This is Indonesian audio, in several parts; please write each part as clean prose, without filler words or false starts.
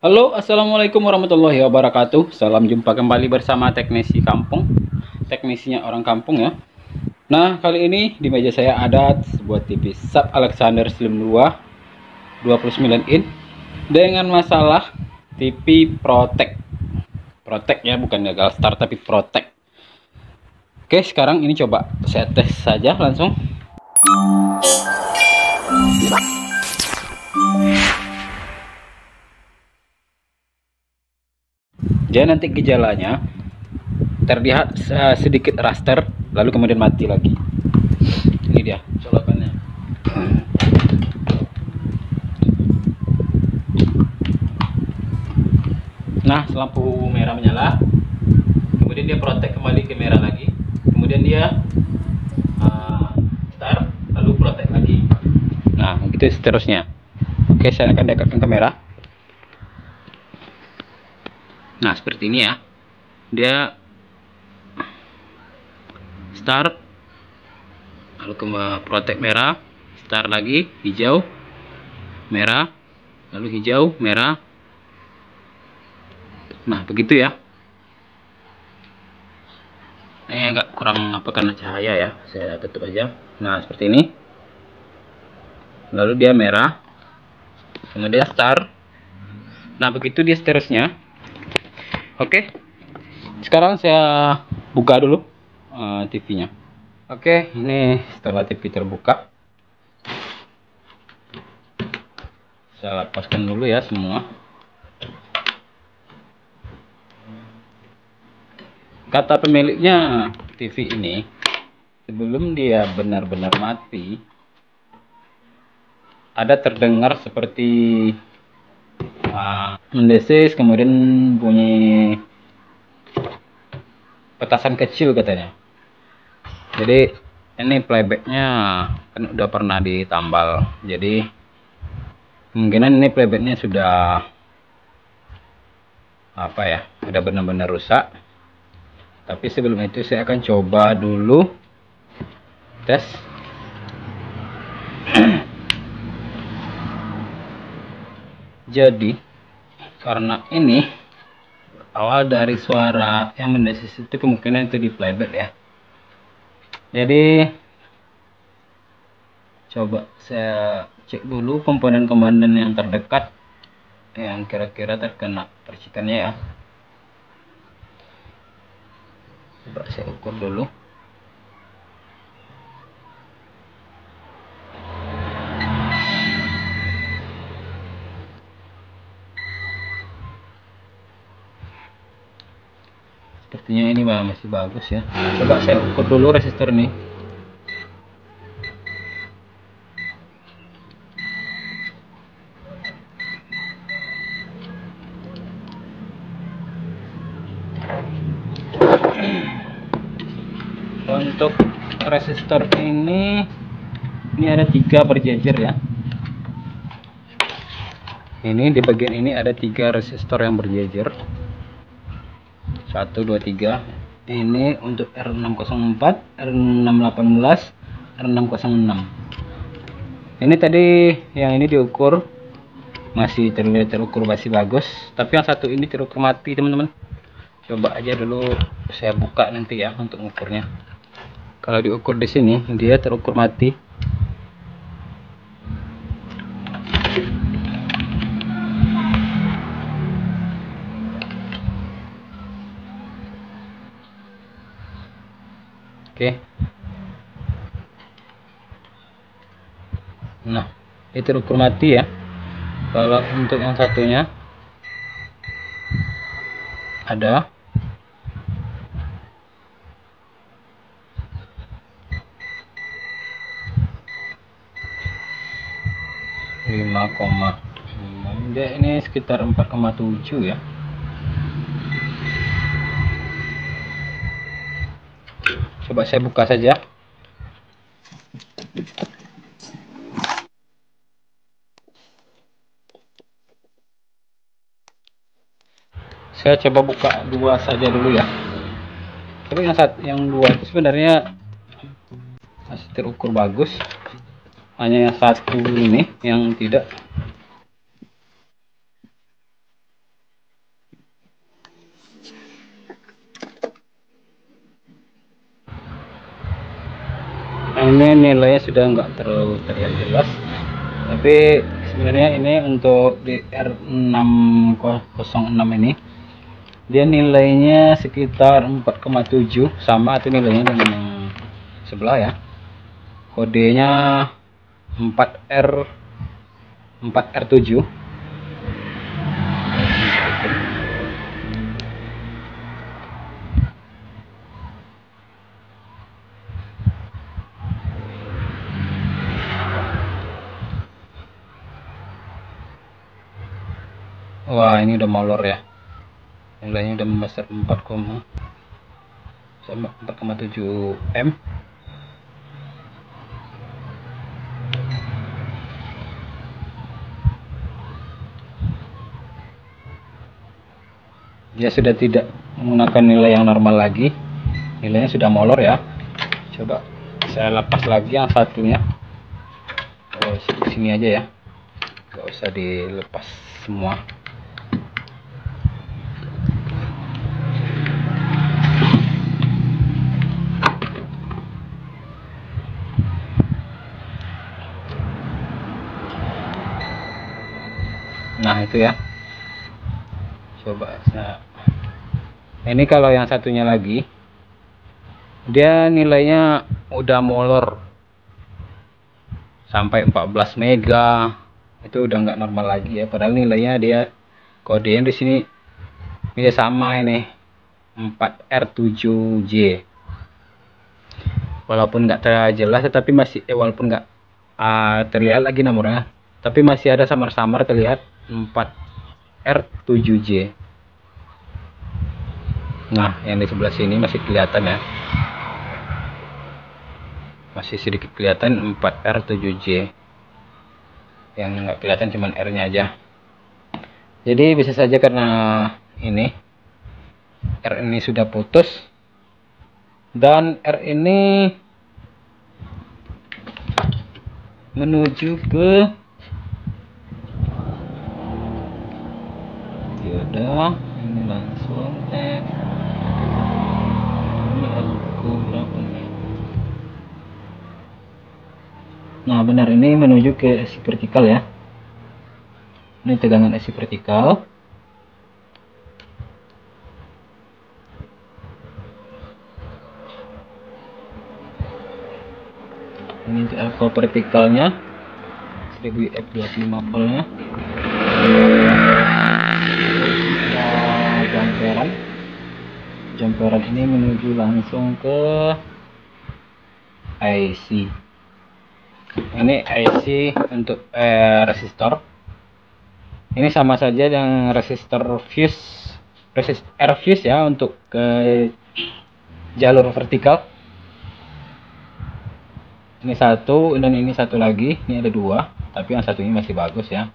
Halo, assalamualaikum warahmatullahi wabarakatuh. Salam jumpa kembali bersama teknisi kampung, teknisinya orang kampung ya. Nah, kali ini di meja saya ada sebuah TV Sharp Alexander Slim 2 29 in dengan masalah TV Protect. Protect ya, bukan gagal start tapi Protect. Oke, sekarang ini coba saya tes saja langsung. Jadi nanti gejalanya terlihat sedikit raster, lalu kemudian mati lagi. Ini dia colokannya. Nah, lampu merah menyala, kemudian dia protek kembali ke merah lagi, kemudian dia start, lalu protek lagi. Nah, begitu seterusnya. Oke, saya akan dekatkan kamera. Nah, seperti ini ya. Dia start, lalu ke protek merah, start lagi, hijau, merah, lalu hijau, merah. Nah, begitu ya. Ini agak kurang apa karena cahaya ya, saya tutup aja. Nah, seperti ini. Lalu dia merah, kemudian start. Nah, begitu dia seterusnya. Oke, sekarang saya buka dulu TV-nya. Oke, ini setelah TV terbuka, saya lepaskan dulu ya semua. Kata pemiliknya TV ini, sebelum dia benar-benar mati, ada terdengar seperti mendesis, kemudian bunyi petasan kecil katanya. Jadi ini playbacknya kan udah pernah ditambal, jadi kemungkinan ini playbacknya sudah apa ya, udah benar-benar rusak. Tapi sebelum itu saya akan coba dulu tes. Jadi karena ini awal dari suara yang mendesis itu kemungkinan itu di playback ya. Jadi coba saya cek dulu komponen-komponen yang terdekat yang kira-kira terkena percikannya ya. Coba saya ukur dulu. Sepertinya ini masih bagus ya. Coba saya ukur dulu resistor ini. Untuk resistor ini ada 3 berjejer ya. Ini di bagian ini ada 3 resistor yang berjejer. 1 2 3. Ini untuk R604, R618, R606. Ini tadi yang ini diukur masih terlihat terukur masih bagus, tapi yang satu ini terukur mati teman-teman. Coba aja dulu saya buka nanti ya untuk ukurnya. Kalau diukur di sini dia terukur mati. Oke. Nah, ini terukur mati ya. Kalau untuk yang satunya ada 5,5. Dia ini sekitar 4,7 ya. Coba saya buka saja. Saya coba buka 2 saja dulu ya. Tapi yang 2 itu sebenarnya masih terukur bagus. Hanya yang satu ini yang tidak. Nah, ini nilainya sudah nggak terlalu terlihat jelas, tapi sebenarnya ini untuk di R606 ini dia nilainya sekitar 4,7, sama atau nilainya dengan yang sebelah ya. Kodenya 4R7. Wah, ini udah molor ya. Nilainya udah membesar 4,7 M. Dia sudah tidak menggunakan nilai yang normal lagi. Nilainya sudah molor ya. Coba saya lepas lagi yang satunya. Oh, sini aja ya. Gak usah dilepas semua. Nah, itu ya. Coba nah. Ini kalau yang satunya lagi, dia nilainya udah molor sampai 14 mega. Itu udah nggak normal lagi ya, padahal nilainya dia kodenya di sini ini sama, ini 4R7J. Walaupun nggak terjelas tetapi masih walaupun nggak terlihat lagi nomornya, tapi masih ada samar-samar terlihat 4R7J. Nah, yang di sebelah sini masih kelihatan ya, masih sedikit kelihatan 4R7J. Yang nggak kelihatan cuman R nya aja. Jadi bisa saja karena ini R ini sudah putus, dan R ini menuju ke yaudah ini langsung ini aku berapa nih. Nah, benar, ini menuju ke esi vertikal ya. Ini tegangan esi vertikal. Ini untuk alfa vertikalnya 1000 F25 voltnya. Jumperan ini menuju langsung ke IC. Ini IC untuk resistor. Ini sama saja dengan resistor fuse, R fuse ya, untuk ke jalur vertikal. Ini satu dan ini satu lagi. Ini ada dua, tapi yang satu ini masih bagus ya.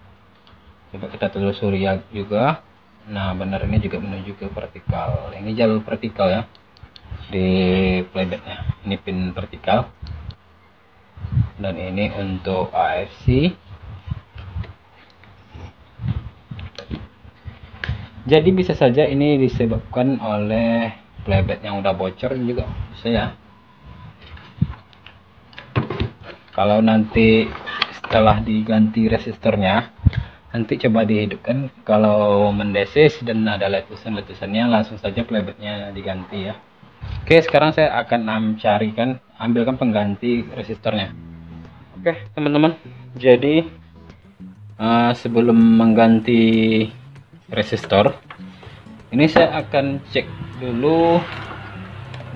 Coba kita telusuri ya juga. Nah, benar, ini juga menuju ke vertikal. Ini jalur vertikal ya di playbacknya. Ini pin vertikal. Dan ini untuk AFC. Jadi bisa saja ini disebabkan oleh playback yang udah bocor juga bisa ya. Kalau nanti setelah diganti resistornya, nanti coba dihidupkan, kalau mendesis dan ada letusan-letusannya, langsung saja playbacknya diganti ya. Oke, sekarang saya akan ambilkan pengganti resistornya. Oke teman-teman, jadi sebelum mengganti resistor, ini saya akan cek dulu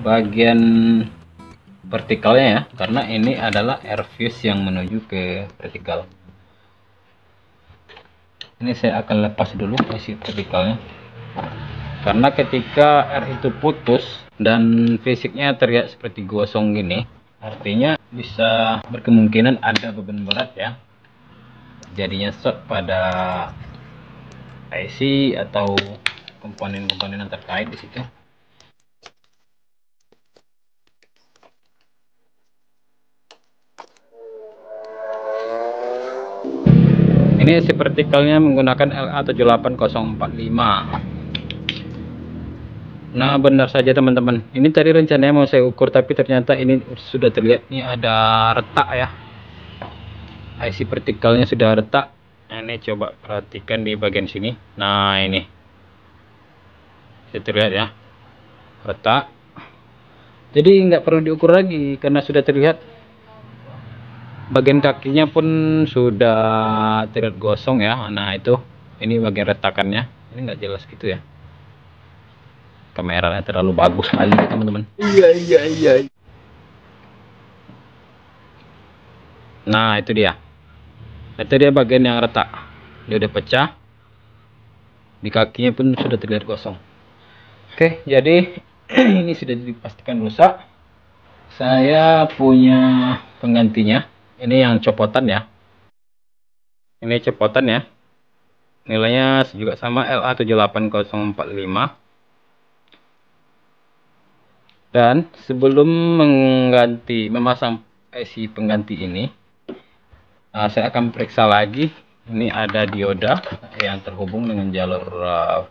bagian vertikalnya ya, karena ini adalah R fuse yang menuju ke vertikal. Ini saya akan lepas dulu isi vertikalnya, karena ketika R itu putus dan fisiknya terlihat seperti gosong gini, artinya bisa berkemungkinan ada beban berat ya, jadinya short pada IC atau komponen-komponen yang terkait di situ. Ini isi vertikalnya menggunakan LA78045. Nah, benar saja teman-teman. Ini tadi rencananya mau saya ukur, tapi ternyata ini sudah terlihat ini ada retak ya. IC vertikalnya sudah retak. Nah, ini coba perhatikan di bagian sini. Nah, ini sudah terlihat ya, retak. Jadi nggak perlu diukur lagi karena sudah terlihat bagian kakinya pun sudah terlihat gosong ya. Nah, itu ini bagian retakannya. Ini nggak jelas gitu ya. Kameranya terlalu bagus sekali teman-teman. Iya. Nah, itu dia. Itu dia bagian yang retak. Dia udah pecah. Di kakinya pun sudah terlihat gosong. Oke, jadi ini sudah dipastikan rusak. Saya punya penggantinya. Ini yang copotan ya. Ini copotan ya. Nilainya juga sama, LA78045. Dan sebelum memasang IC pengganti ini, saya akan periksa lagi. Ini ada dioda yang terhubung dengan jalur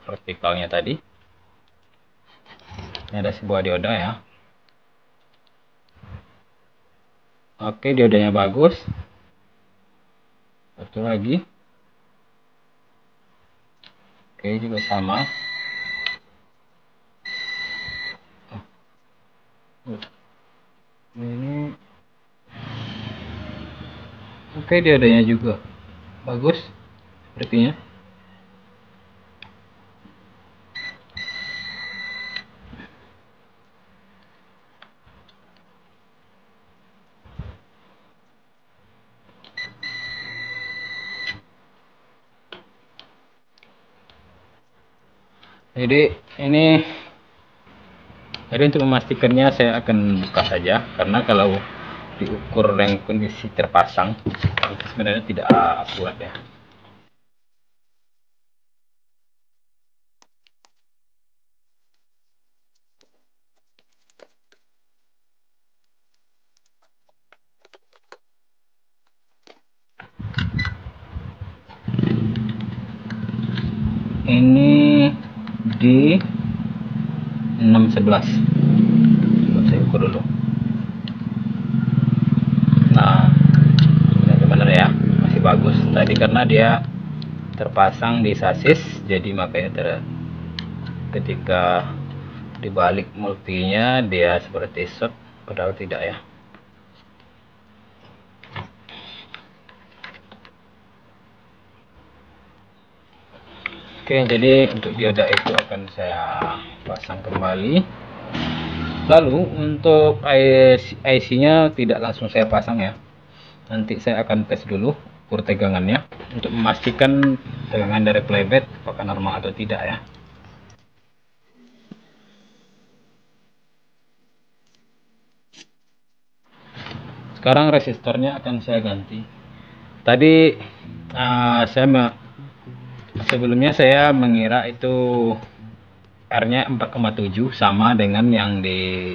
vertikalnya tadi. Ini ada sebuah dioda ya. Oke, diodanya bagus. Satu lagi. Oke, juga sama. Ini oke, diodanya juga bagus sepertinya. Jadi untuk memastikannya saya akan buka saja, karena kalau diukur dengan kondisi terpasang itu sebenarnya tidak akurat ya. Ini di 611. Coba saya ukur dulu. Nah, benar ya, masih bagus. Tadi karena dia terpasang di sasis, jadi makanya ketika dibalik multinya dia seperti short, padahal tidak ya. Oke, jadi untuk dioda itu akan saya pasang kembali. Lalu untuk IC-nya tidak langsung saya pasang ya. Nanti saya akan tes dulu ukur tegangannya untuk memastikan tegangan dari playback apakah normal atau tidak ya. Sekarang resistornya akan saya ganti. Tadi sebelumnya saya mengira itu R-nya 4,7 sama dengan yang di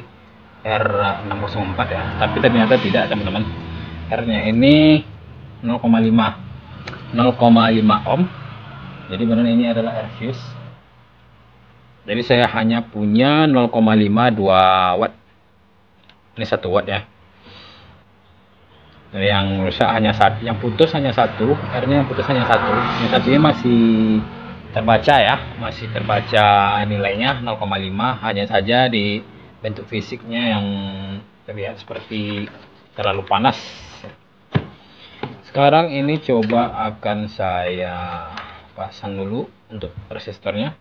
R604 ya, tapi ternyata tidak teman-teman. R-nya ini 0,5 ohm. Jadi benar ini adalah R fuse. Jadi saya hanya punya 0,52 watt. Ini 1 watt ya. Jadi yang rusak hanya satu, yang putus hanya satu, R-nya yang putus hanya satu. Yang satunya masih terbaca ya, masih terbaca nilainya 0,5, hanya saja di bentuk fisiknya yang terlihat seperti terlalu panas. Sekarang ini coba akan saya pasang dulu untuk resistornya.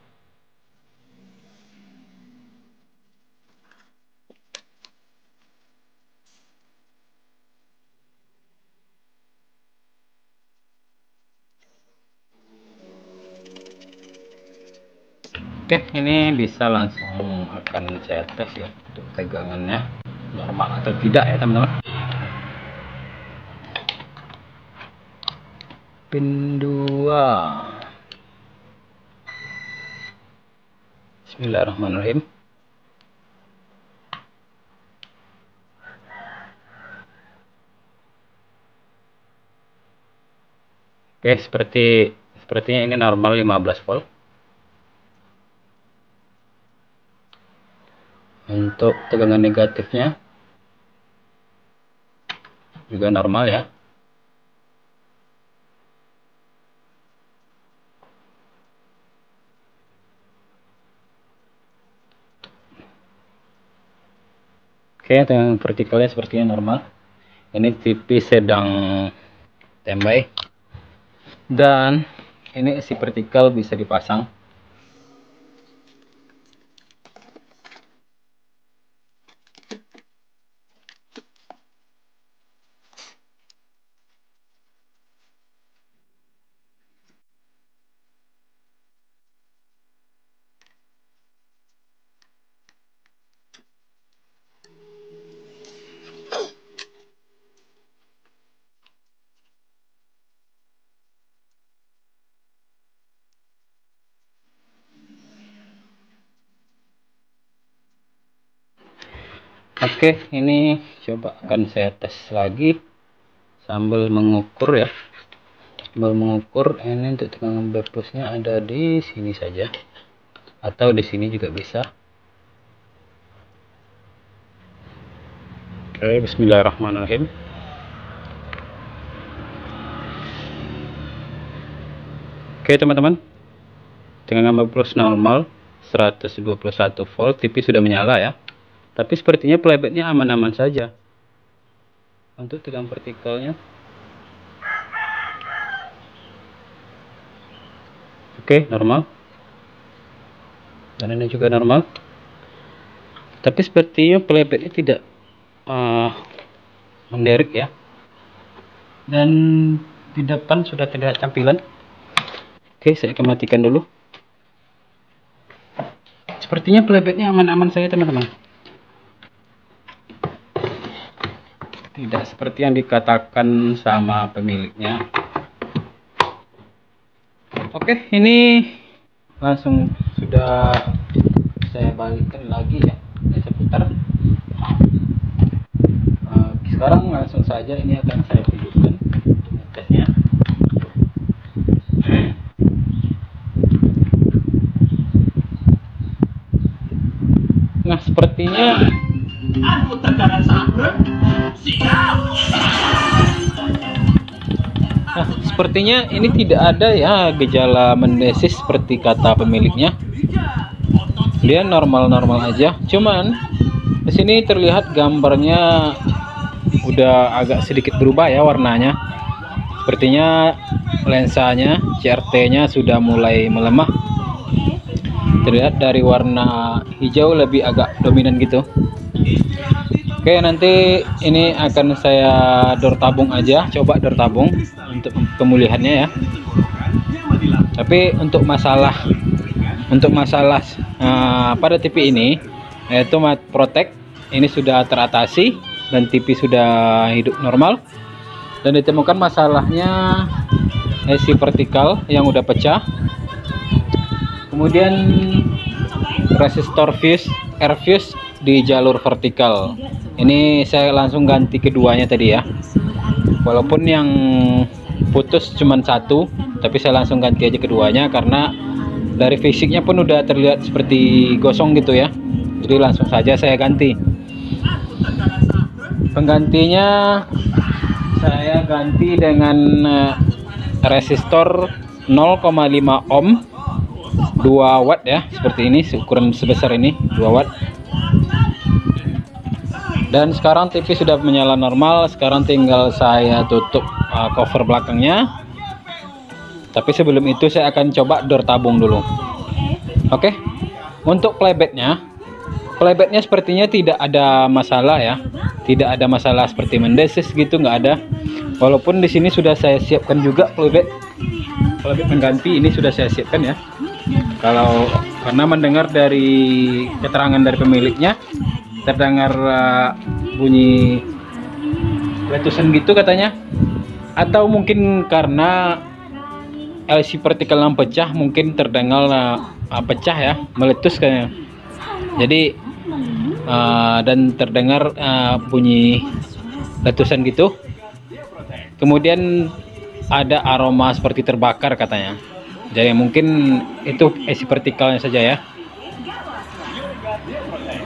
Oke, ini bisa langsung akan saya tes ya untuk tegangannya normal atau tidak ya teman-teman. Pin 2. Bismillahirrahmanirrahim. Oke, sepertinya ini normal 15 volt. Untuk tegangan negatifnya juga normal ya. Oke, tegangan vertikalnya sepertinya normal. Ini TV sedang standby. Dan ini isi vertikal bisa dipasang. Oke, ini coba akan saya tes lagi sambil mengukur ya. Sambil mengukur, ini untuk tegangan berpusnya ada di sini saja, atau di sini juga bisa. Oke, bismillahirrahmanirrahim. Oke teman-teman, tegangan berpus normal 121 volt, TV sudah menyala ya. Tapi sepertinya playbacknya aman-aman saja. Untuk tegangan vertikalnya, oke, normal. Dan ini juga normal. Tapi sepertinya playbacknya tidak menderek ya. Dan di depan sudah terlihat tampilan. Oke, saya akan matikan dulu. Sepertinya playbacknya aman-aman saja teman-teman. Tidak seperti yang dikatakan sama pemiliknya. Oke, ini langsung sudah saya balikkan lagi ya, seputar. Sekarang langsung saja ini akan saya hidupkan tesnya. Nah, sepertinya ini tidak ada ya gejala mendesis seperti kata pemiliknya. Dia normal-normal aja. Cuman di sini terlihat gambarnya udah agak sedikit berubah ya warnanya. Sepertinya lensanya CRT-nya sudah mulai melemah. Terlihat dari warna hijau lebih agak dominan gitu. Oke, nanti ini akan saya door tabung aja, coba door tabung untuk pemulihannya ya. Tapi untuk masalah pada TV ini, yaitu mat protect ini sudah teratasi dan TV sudah hidup normal. Dan ditemukan masalahnya isi vertikal yang udah pecah. Kemudian resistor fuse, air fuse di jalur vertikal. Ini saya langsung ganti keduanya tadi ya. Walaupun yang putus cuma satu, tapi saya langsung ganti aja keduanya karena dari fisiknya pun udah terlihat seperti gosong gitu ya. Jadi langsung saja saya ganti. Penggantinya saya ganti dengan resistor 0,5 ohm 2 watt ya, seperti ini, ukuran sebesar ini 2 watt. Dan sekarang TV sudah menyala normal. Sekarang tinggal saya tutup cover belakangnya. Tapi sebelum itu saya akan coba door tabung dulu. Oke. Untuk playbacknya sepertinya tidak ada masalah ya. Tidak ada masalah seperti mendesis gitu, nggak ada. Walaupun di sini sudah saya siapkan juga playback pengganti, ini sudah saya siapkan ya. Karena mendengar dari keterangan dari pemiliknya terdengar bunyi letusan gitu katanya, atau mungkin karena LC vertikal yang pecah, mungkin terdengar pecah ya, meletus kayaknya. Jadi dan terdengar bunyi letusan gitu. Kemudian ada aroma seperti terbakar katanya. Jadi mungkin itu isi vertikalnya saja ya.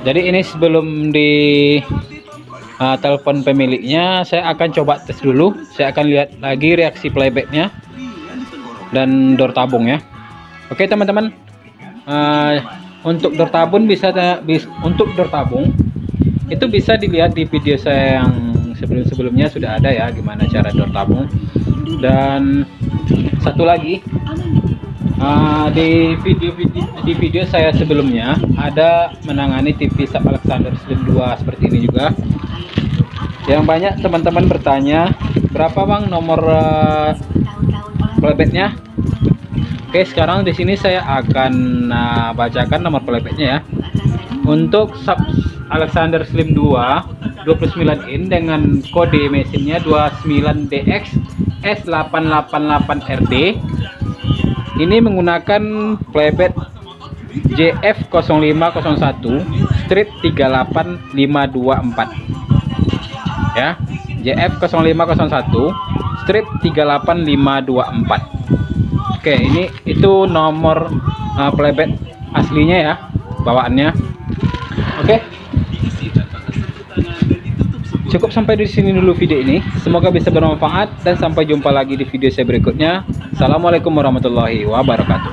Jadi ini sebelum di telepon pemiliknya, saya akan coba tes dulu. Saya akan lihat lagi reaksi playbacknya dan door tabung ya. Oke teman-teman, untuk door tabung untuk door tabung itu bisa dilihat di video saya yang sebelumnya sudah ada ya, gimana cara door tabung. Dan satu lagi, di video saya sebelumnya ada menangani TV SAP Alexander Slim 2 seperti ini juga, yang banyak teman-teman bertanya berapa bang nomor playbacknya. Oke, sekarang di sini saya akan bacakan nomor playbacknya ya. Untuk SAP Alexander Slim 2 29 in dengan kode mesinnya 29DX S888RD. Ini menggunakan playback JF0501 strip 38524 ya, JF0501 strip 38524. Oke, ini itu nomor playback aslinya ya, bawaannya. Oke, cukup sampai di sini dulu video ini. Semoga bisa bermanfaat dan sampai jumpa lagi di video saya berikutnya. Assalamualaikum warahmatullahi wabarakatuh.